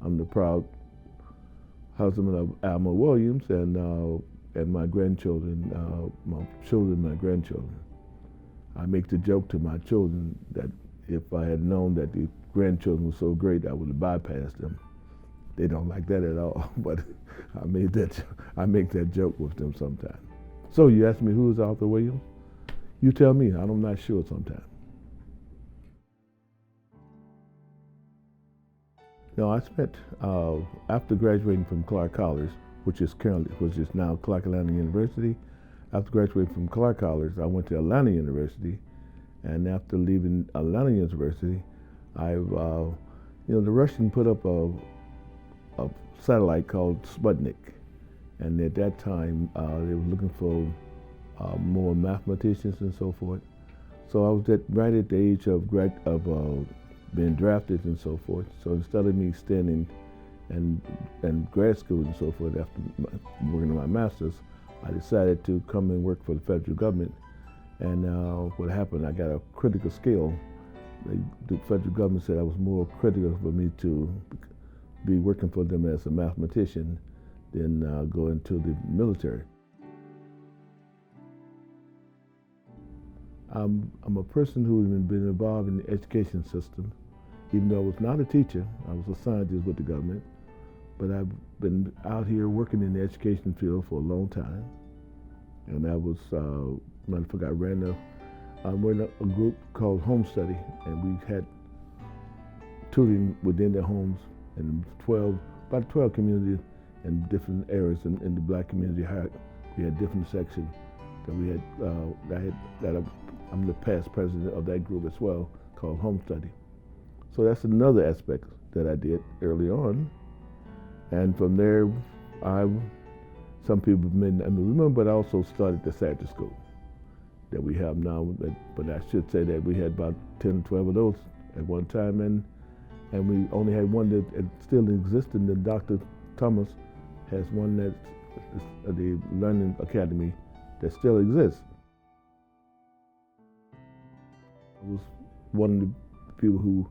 I'm the proud husband of Alma Williams and my grandchildren, my children, my grandchildren. I make the joke to my children that if I had known that the grandchildren were so great, I would have bypassed them. They don't like that at all, but I make that joke with them sometimes. So you ask me who is Arthur Williams? You tell me. I'm not sure sometimes. No, I spent after graduating from Clark College, which is now Clark Atlanta University. After graduating from Clark College, I went to Atlanta University, and after leaving Atlanta University, the Russians put up a satellite called Sputnik, and at that time they were looking for more mathematicians and so forth. So I was right at the age of being drafted and so forth. So instead of me staying in grad school and so forth after working on my master's, I decided to come and work for the federal government. And what happened, I got a critical skill. The federal government said I was more critical for me to be working for them as a mathematician than go into the military. I'm a person who's been involved in the education system. Even though I was not a teacher, I was a scientist with the government, but I've been out here working in the education field for a long time. And I was, matter of fact, I ran a group called Home Study, and we had tutoring within their homes in about 12 communities in different areas in the black community. We had different sections that we had. I'm the past president of that group as well, called Home Study. So that's another aspect that I did early on, and from there, some people remember, but I also started the Saturday school that we have now. But I should say that we had about 10 or 12 of those at one time, and we only had one that still exists, and then Dr. Thomas has one that's the Learning Academy that still exists. I was one of the people who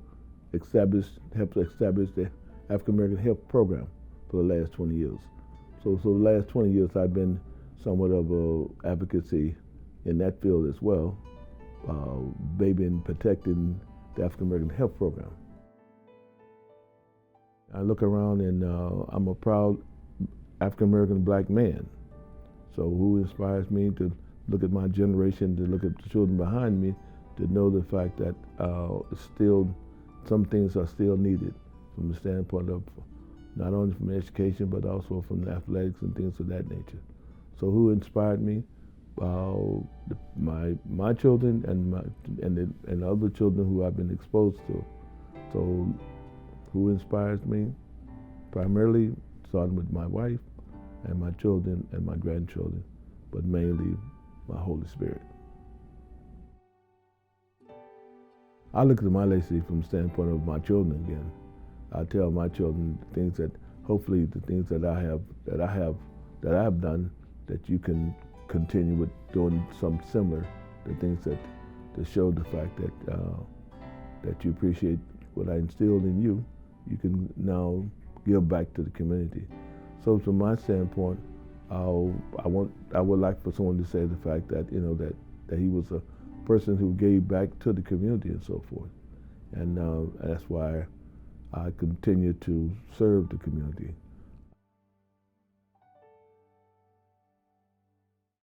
helped establish the African American Health Program for the last 20 years. So the last 20 years I've been somewhat of a advocacy in that field as well, babying, protecting the African American Health Program. I look around and I'm a proud African American black man. So who inspires me to look at my generation, to look at the children behind me, to know the fact that some things are still needed from the standpoint of not only from education but also from the athletics and things of that nature. So who inspired me? My children and other children who I've been exposed to. So who inspires me? Primarily starting with my wife and my children and my grandchildren, but mainly my Holy Spirit. I look at my legacy from the standpoint of my children again. I tell my children things that hopefully the things that I have done, that you can continue with doing something similar. The things that to show the fact that you appreciate what I instilled in you, you can now give back to the community. So from my standpoint, I would like for someone to say the fact that that he was a person who gave back to the community and so forth, and that's why I continue to serve the community.